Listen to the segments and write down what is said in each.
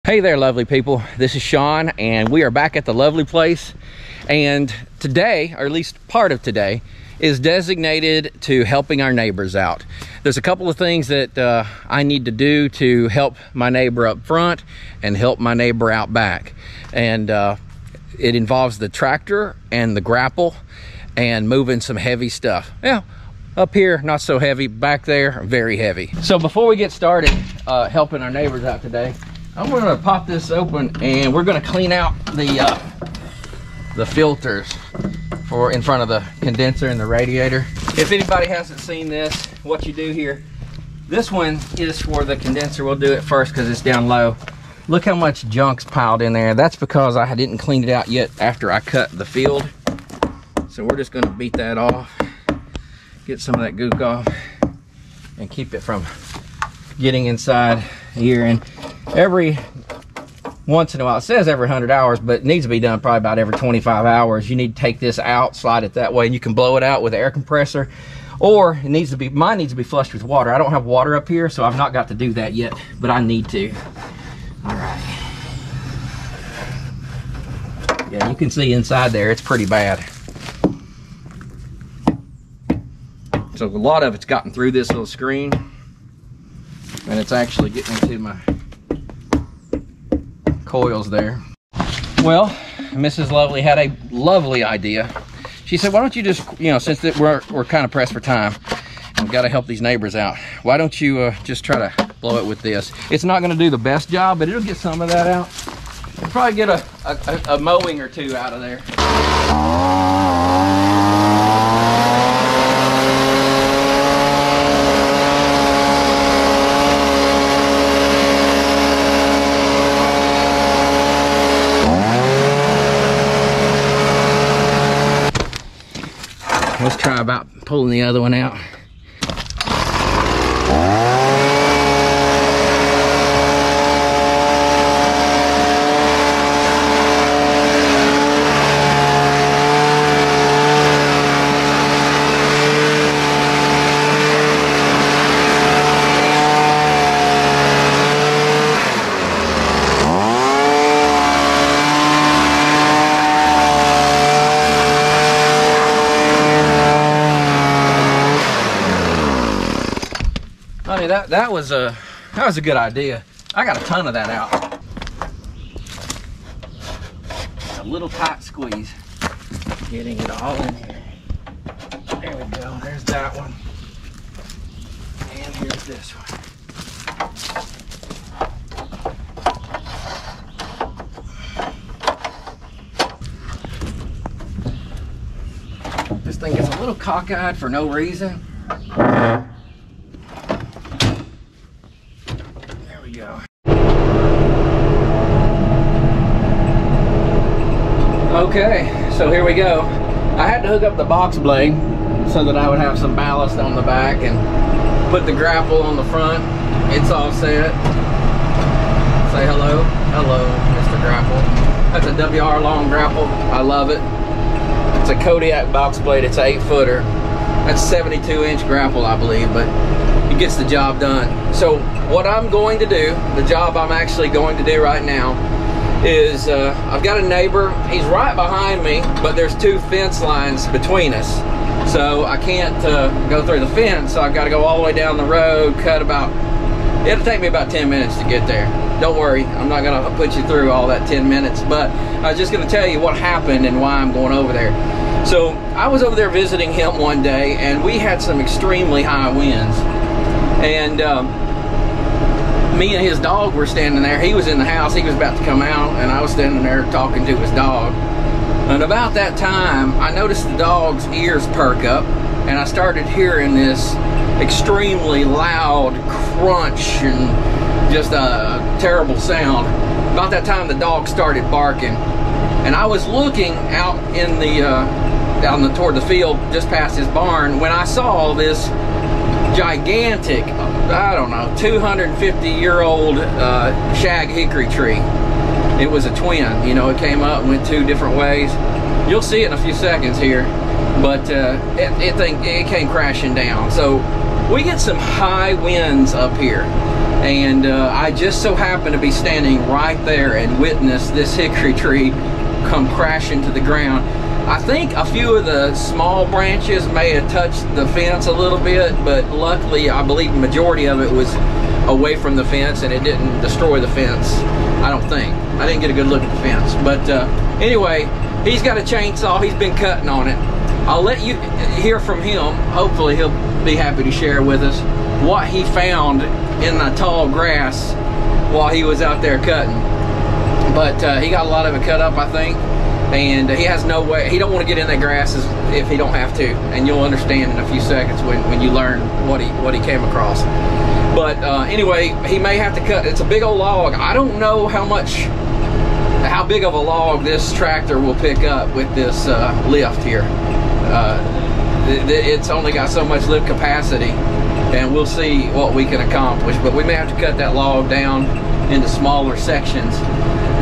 Hey there, lovely people. This is Sean, and we are back at the lovely place. And today, or at least part of today, is designated to helping our neighbors out. There's a couple of things that I need to do to help my neighbor up front and help my neighbor out back. And it involves the tractor and the grapple and moving some heavy stuff. Yeah, up here, not so heavy. Back there, very heavy. So before we get started helping our neighbors out today, I'm gonna pop this open and we're gonna clean out the filters for in front of the condenser and the radiator. If anybody hasn't seen this, what you do here, this one is for the condenser. We'll do it first because it's down low. Look how much junk's piled in there. That's because I didn't clean it out yet after I cut the field. So we're just gonna beat that off, get some of that gook off, and keep it from getting inside here. And every once in a while, it says every 100 hours, but it needs to be done probably about every 25 hours. You need to take this out, slide it that way, and you can blow it out with an air compressor, or it needs to be, mine needs to be flushed with water. I don't have water up here, so I've not got to do that yet, but I need to. All right. Yeah, you can see inside there, it's pretty bad. So a lot of it's gotten through this little screen, and it's actually getting into my coils there. Well, Mrs. Lovely had a lovely idea. She said, why don't you just, you know, since that we're kind of pressed for time and we've got to help these neighbors out, why don't you just try to blow it with this? It's not going to do the best job, but it'll get some of that out. You'll probably get a mowing or two out of there. Let's try about pulling the other one out. Honey, that was a good idea. I got a ton of that out. A little tight squeeze, getting it all in here. There we go. There's that one, and here's this one. This thing gets a little cockeyed for no reason. Okay, so here we go. I had to hook up the box blade so that I would have some ballast on the back and put the grapple on the front. It's all set. Say hello. Hello, Mr. Grapple. That's a WR long grapple. I love it. It's a Kodiak box blade. It's an 8-footer. That's 72-inch grapple, I believe, but it gets the job done. So what I'm going to do, the job I'm actually going to do right now, is I've got a neighbor. He's right behind me, but there's 2 fence lines between us, so I can't go through the fence. So I've got to go all the way down the road, cut about, it'll take me about 10 minutes to get there. Don't worry, I'm not gonna put you through all that 10 minutes, but I was just gonna tell you what happened and why I'm going over there. So I was over there visiting him one day, and we had some extremely high winds, and me and his dog were standing there. He was in the house, he was about to come out, and I was standing there talking to his dog. And about that time, I noticed the dog's ears perk up, and I started hearing this extremely loud crunch and just a terrible sound. About that time, the dog started barking, and I was looking out in the toward the field just past his barn when I saw this gigantic, I don't know, 250-year-old shag hickory tree. It was a twin, you know, it came up and went 2 different ways. You'll see it in a few seconds here. but it came crashing down. So we get some high winds up here, and I just so happened to be standing right there and witness this hickory tree come crashing to the ground. I think a few of the small branches may have touched the fence a little bit, but luckily I believe the majority of it was away from the fence and it didn't destroy the fence. I don't think. I didn't get a good look at the fence. But anyway, he's got a chainsaw. He's been cutting on it. I'll let you hear from him. Hopefully he'll be happy to share with us what he found in the tall grass while he was out there cutting. But he got a lot of it cut up, I think. And he has no way, he don't want to get in that grass if he don't have to. And you'll understand in a few seconds when you learn what he came across. But anyway, he may have to cut. It's a big old log. I don't know how big of a log this tractor will pick up with this lift here. It's only got so much lift capacity, and we'll see what we can accomplish. But we may have to cut that log down into smaller sections.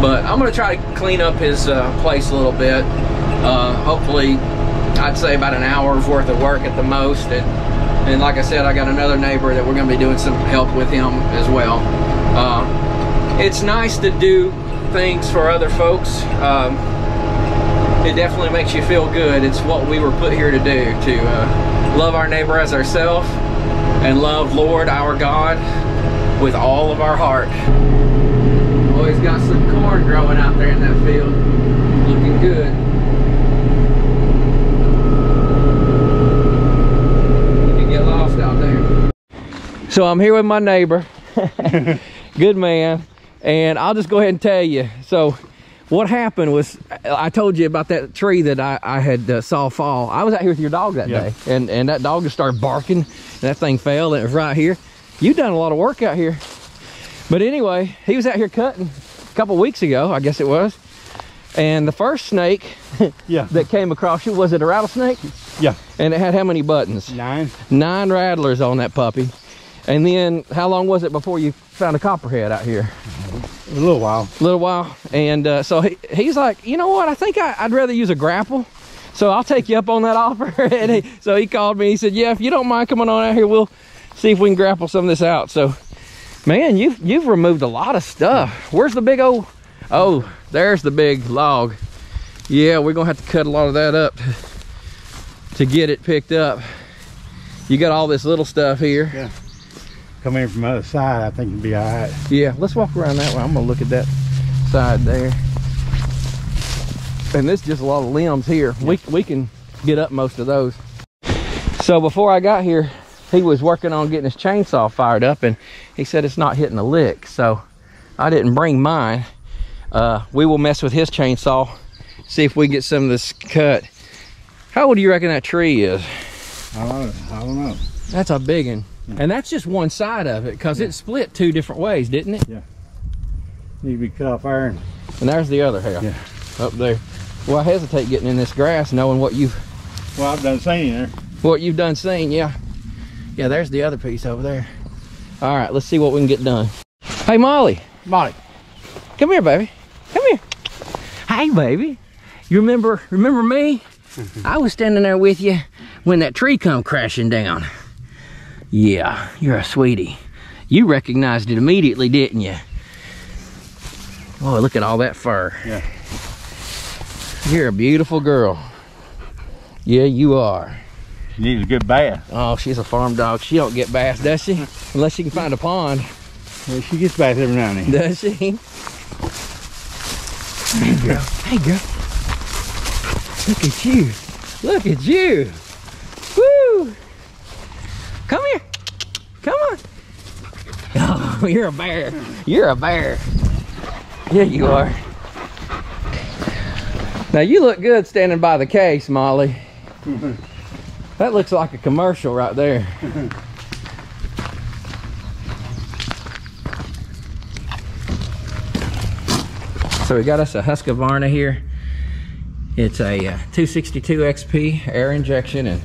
But I'm going to try to clean up his place a little bit. Hopefully, I'd say about an hour's worth of work at the most. And like I said, I got another neighbor that we're going to be doing some help with him as well. It's nice to do things for other folks. It definitely makes you feel good. It's what we were put here to do, to love our neighbor as ourselves and love Lord our God with all of our heart. Always got some corn growing out there in that field, looking good. You can get lost out there. So I'm here with my neighbor, good man, and I'll just go ahead and tell you. So what happened was, I told you about that tree that I had saw fall. I was out here with your dog that day, and that dog just started barking, and that thing fell, and it was right here. You've done a lot of work out here. But anyway, he was out here cutting a couple weeks ago, I guess it was. And the first snake that came across you, was it a rattlesnake? Yeah. And it had how many buttons? 9. 9 rattlers on that puppy. And then how long was it before you found a copperhead out here? A little while. A little while. And so he's like, you know what? I think I'd rather use a grapple. So I'll take you up on that offer. And so he called me. He said, yeah, if you don't mind coming on out here, we'll see if we can grapple some of this out. So, man, you've removed a lot of stuff. Where's the big old... Oh, there's the big log. Yeah, we're gonna have to cut a lot of that up to get it picked up. You got all this little stuff here. Yeah. Coming in from the other side, I think it'll be all right. Yeah, let's walk around that way. I'm gonna look at that side there. And there's just a lot of limbs here. Yeah. We can get up most of those. So before I got here, he was working on getting his chainsaw fired up, and he said it's not hitting a lick. So I didn't bring mine. We will mess with his chainsaw, see if we can get some of this cut. How old do you reckon that tree is? I don't know. That's a big one. Yeah. And that's just one side of it, because it split 2 different ways, didn't it? Yeah. Need to be cut off iron. And there's the other half. Up there. Well, I hesitate getting in this grass knowing what you've... Well, I've done seen there. What you've done seen, yeah. Yeah, there's the other piece over there. All right, let's see what we can get done. Hey, Molly. Molly. Come here, baby. Come here. Hey, baby. You remember me? I was standing there with you when that tree come crashing down. Yeah, you're a sweetie. You recognized it immediately, didn't you? Oh, look at all that fur. Yeah. You're a beautiful girl. Yeah, you are. She needs a good bath. Oh, she's a farm dog. She don't get baths, does she? Unless she can find a pond. Well, she gets baths every now and then. Does she? Hey, girl. Hey, girl. Look at you. Look at you. Woo! Come here. Come on. Oh, you're a bear. You're a bear. Yeah, you are. Now, you look good standing by the case, Molly. That looks like a commercial right there. So we got us a Husqvarna here. It's a 262 XP air injection, and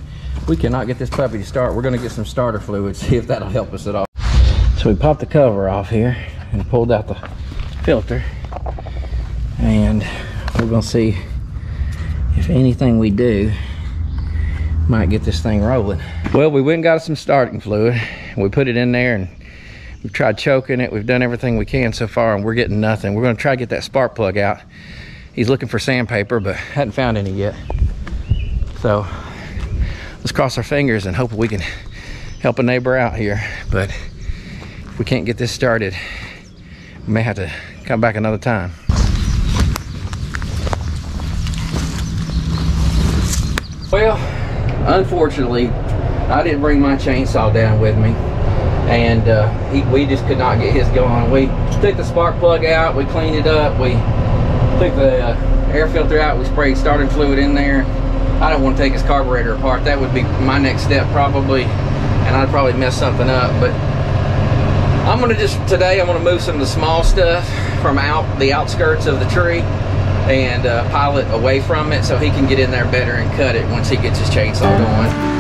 we cannot get this puppy to start. We're gonna get some starter fluid, see if that'll help us at all. So we popped the cover off here and pulled out the filter, and we're gonna see if anything we do might get this thing rolling. Well, we went and got some starting fluid. We put it in there and we've tried choking it. We've done everything we can so far and we're getting nothing. We're gonna try to get that spark plug out. He's looking for sandpaper, but hadn't found any yet. So let's cross our fingers and hope we can help a neighbor out here. But if we can't get this started, we may have to come back another time. Well, unfortunately, I didn't bring my chainsaw down with me, and we just could not get his going. We took the spark plug out, we cleaned it up, we took the air filter out, we sprayed starting fluid in there. I don't want to take his carburetor apart. That would be my next step probably, and I'd probably mess something up. But I'm gonna today I'm gonna move some of the small stuff from the outskirts of the tree and pile it away from it so he can get in there better and cut it once he gets his chainsaw going.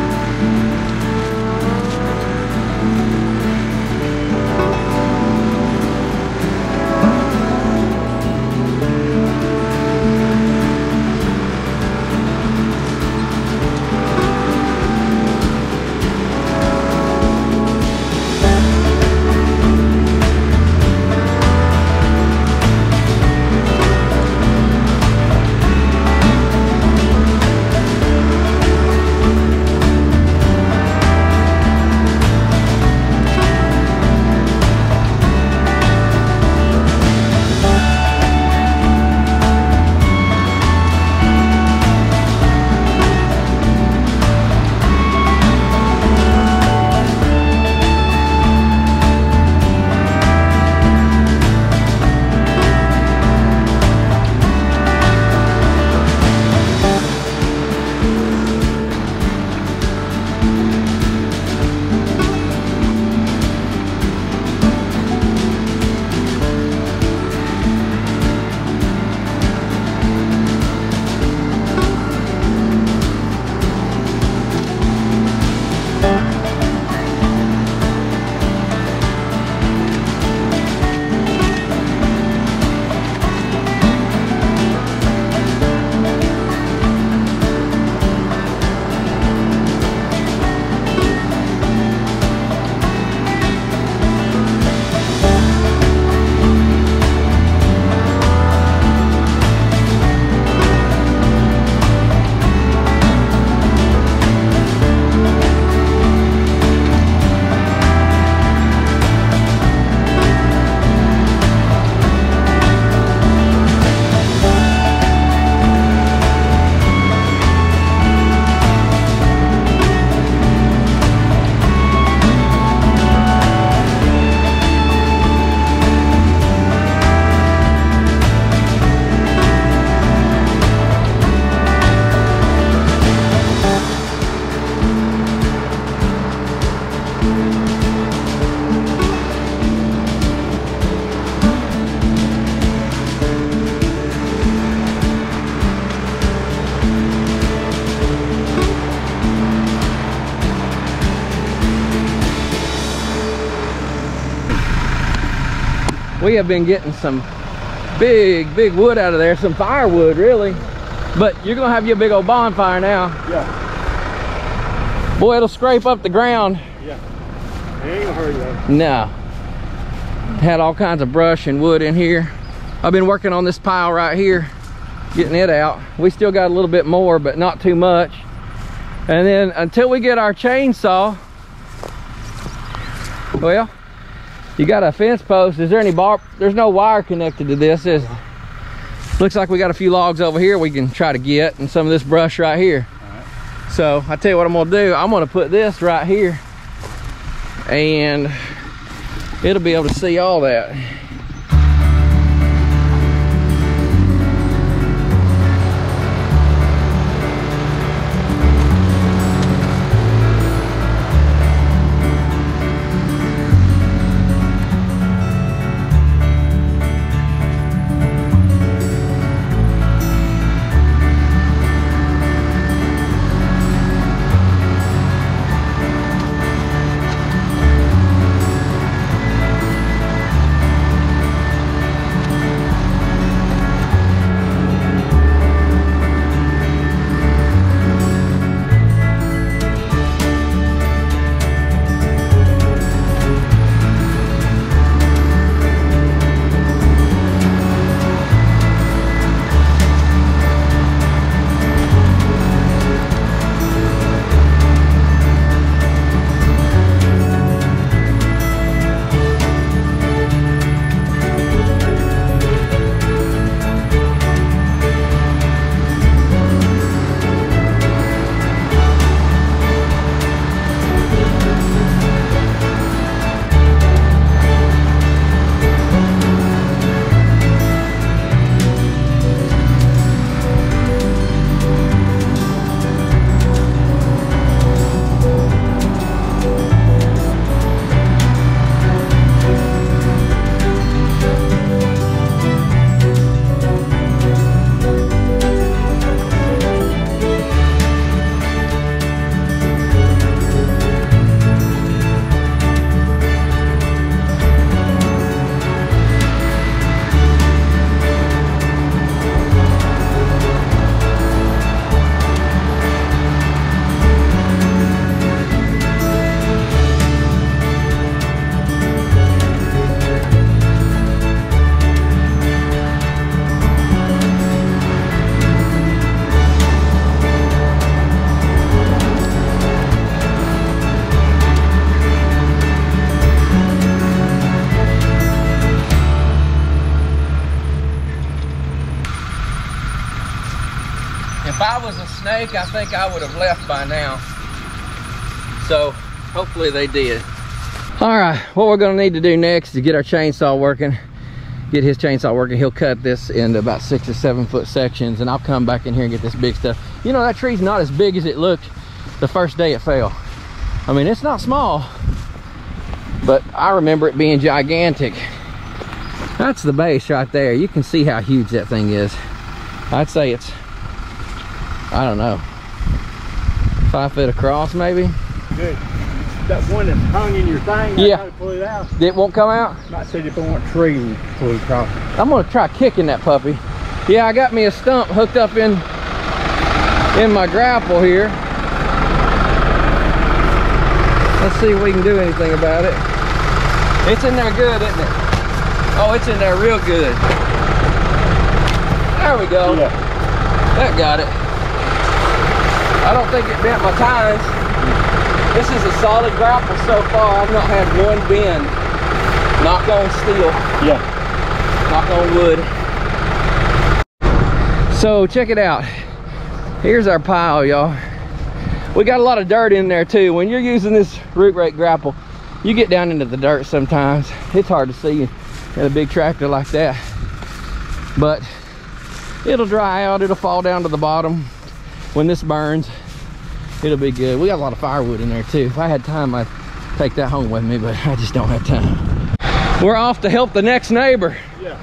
We have been getting some big wood out of there, some firewood really. But you're gonna have your big old bonfire now. Yeah. Boy, it'll scrape up the ground. Yeah. It ain't gonna hurt though. No. Had all kinds of brush and wood in here. I've been working on this pile right here, getting it out. We still got a little bit more, but not too much. And then until we get our chainsaw, well, you got a fence post. Is there any bar? There's no wire connected to this. Looks like we got a few logs over here we can try to get, and some of this brush right here. All right. So I tell you what I'm gonna do. I'm gonna put this right here, and it'll be able to see all that. rake, I think I would have left by now. So hopefully they did. All right, what we're gonna need to do next is get our chainsaw working. Get his chainsaw working. He'll cut this into about 6 or 7 foot sections, and I'll come back in here and get this big stuff. You know, that tree's not as big as it looked the first day it fell. I mean, it's not small, but I remember it being gigantic. That's the base right there. You can see how huge that thing is. I'd say it's, I don't know, 5 foot across maybe. Good. That one that's hung in your thing, yeah. I pull it out. It won't come out? Might say if I want a tree and pull it across. I'm gonna try kicking that puppy. Yeah, I got me a stump hooked up in my grapple here. Let's see if we can do anything about it. It's in there good, isn't it? Oh, it's in there real good. There we go. Yeah. That got it. I don't think it bent my tines. This is a solid grapple so far. I've not had one bend. Knock on steel. Yeah. Knock on wood. So check it out. Here's our pile, y'all. We got a lot of dirt in there too. When you're using this root rake grapple, you get down into the dirt sometimes. It's hard to see in a big tractor like that. But it'll dry out. It'll fall down to the bottom. When this burns, it'll be good. We got a lot of firewood in there too. If I had time, I'd take that home with me, but I just don't have time. We're off to help the next neighbor. Yeah.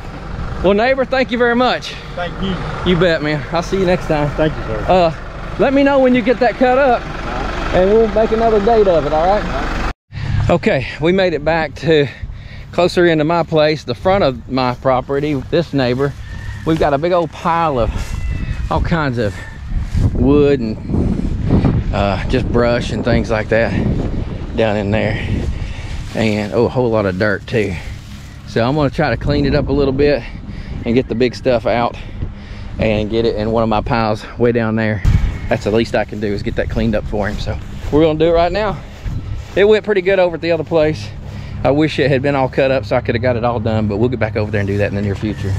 Well, neighbor, thank you very much. Thank you. You bet, man. I'll see you next time. Thank you, sir. Let me know when you get that cut up, and we'll make another date of it, all right? Okay, we made it back to closer into my place, the front of my property, this neighbor. We've got a big old pile of all kinds of wood and just brush and things like that down in there, and oh, a whole lot of dirt too. So I'm gonna try to clean it up a little bit and get the big stuff out and get it in one of my piles way down there. That's the least I can do, is get that cleaned up for him. So we're gonna do it right now. It went pretty good over at the other place. I wish it had been all cut up so I could have got it all done, but we'll get back over there and do that in the near future.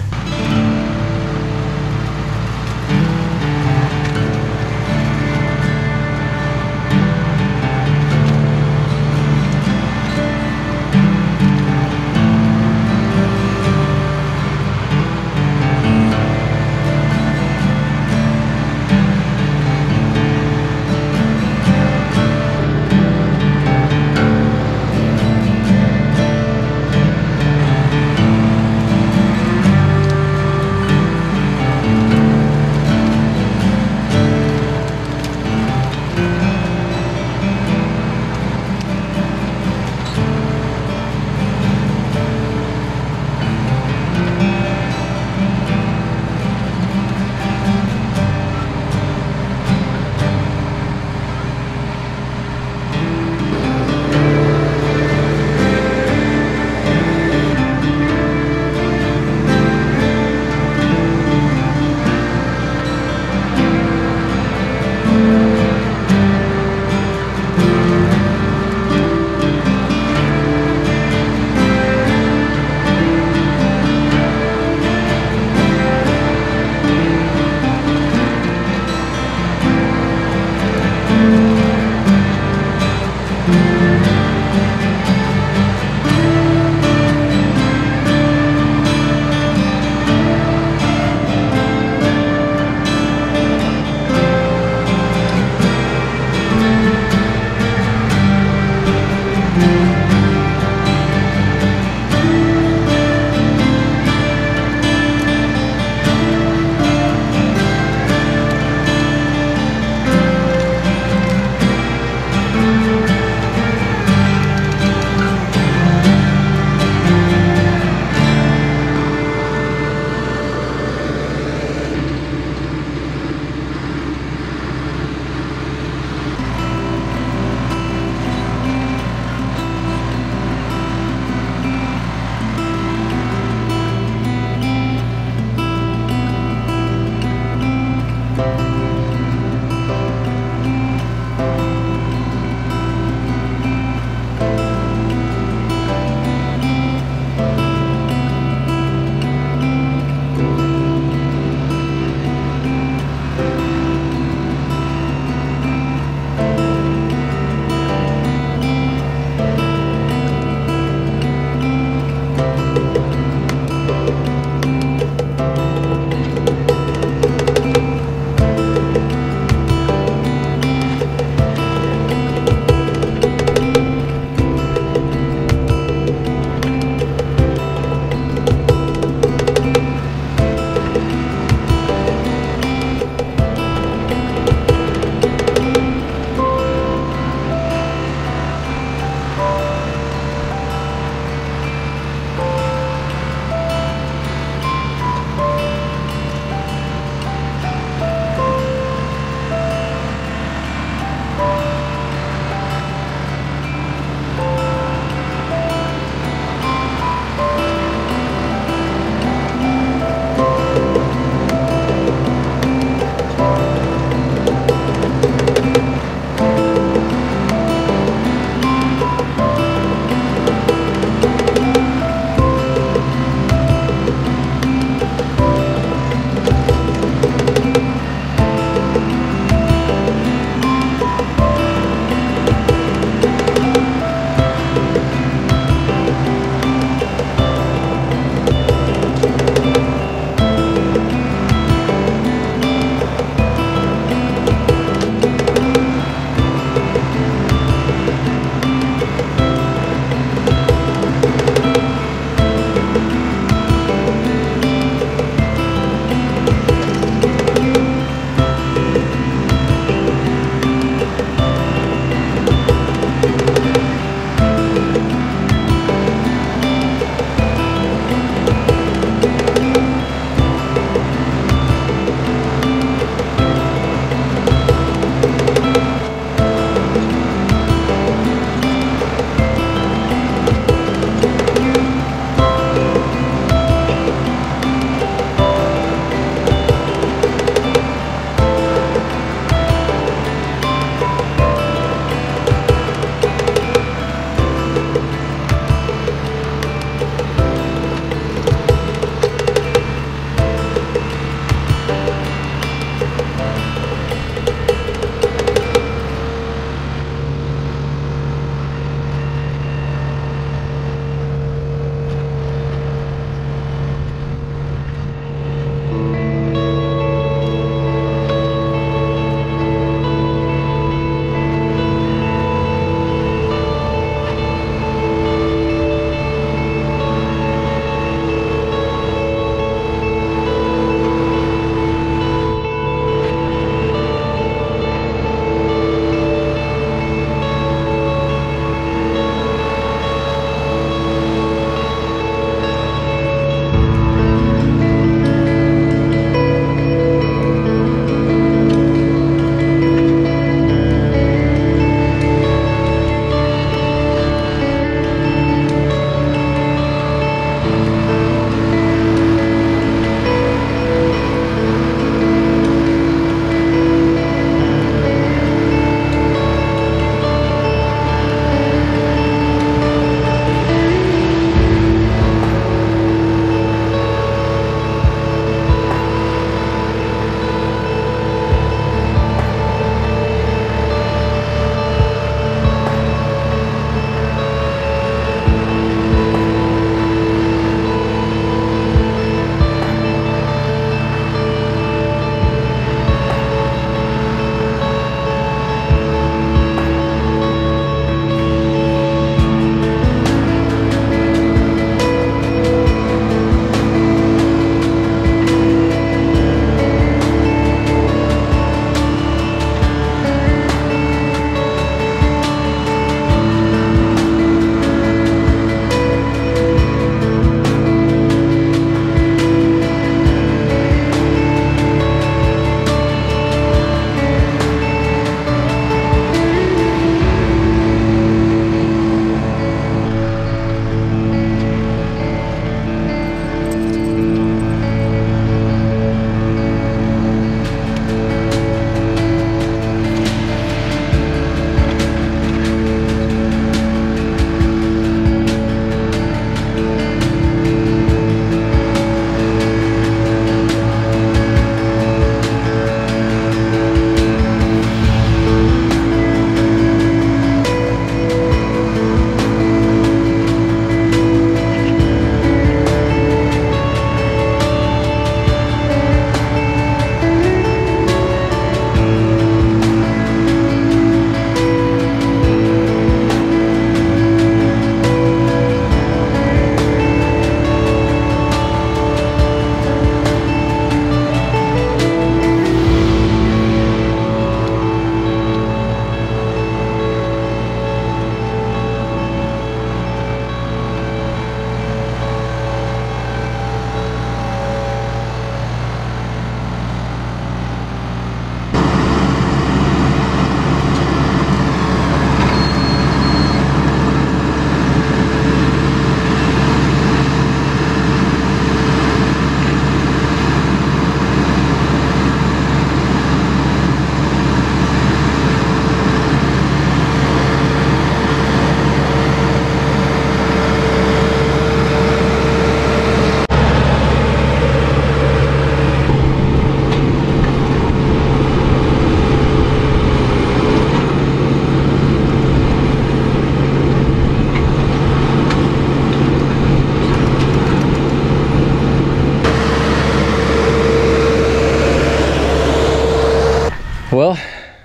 Well,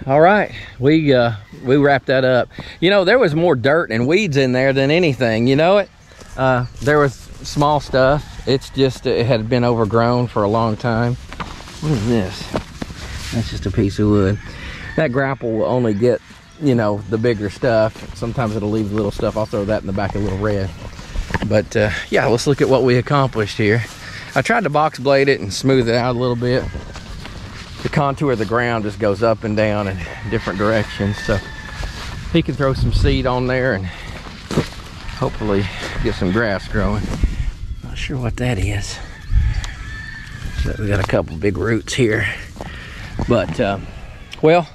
all right, we wrapped that up. You know, there was more dirt and weeds in there than anything, you know it? There was small stuff. It's just, it had been overgrown for a long time. What is this? That's just a piece of wood. That grapple will only get, you know, the bigger stuff. Sometimes it'll leave the little stuff. I'll throw that in the back of Little Red. But yeah, let's look at what we accomplished here. I tried to box blade it and smooth it out a little bit. The contour of the ground just goes up and down in different directions, so he can throw some seed on there and hopefully get some grass growing. Not sure what that is, but we got a couple big roots here. But well,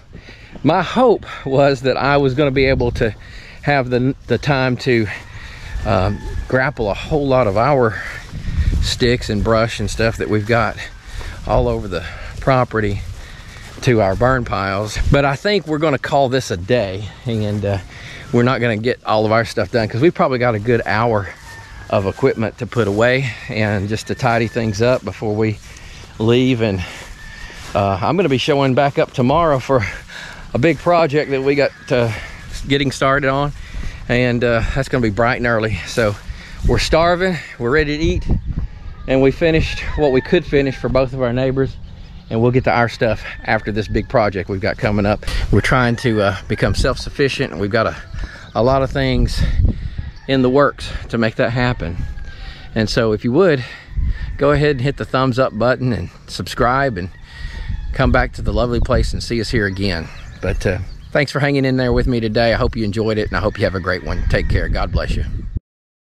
my hope was that I was going to be able to have the time to grapple a whole lot of our sticks and brush and stuff that we've got all over the property to our burn piles. But I think we're going to call this a day, and we're not going to get all of our stuff done because we've probably got a good hour of equipment to put away and just to tidy things up before we leave. And I'm going to be showing back up tomorrow for a big project that we got getting started on, and that's going to be bright and early. So we're starving, we're ready to eat, and we finished what we could finish for both of our neighbors, and we'll get to our stuff after this big project we've got coming up. We're trying to become self-sufficient, and we've got a lot of things in the works to make that happen. And so if you would, go ahead and hit the thumbs up button and subscribe and come back to the lovely place and see us here again. But thanks for hanging in there with me today. I hope you enjoyed it, and I hope you have a great one. Take care. God bless you.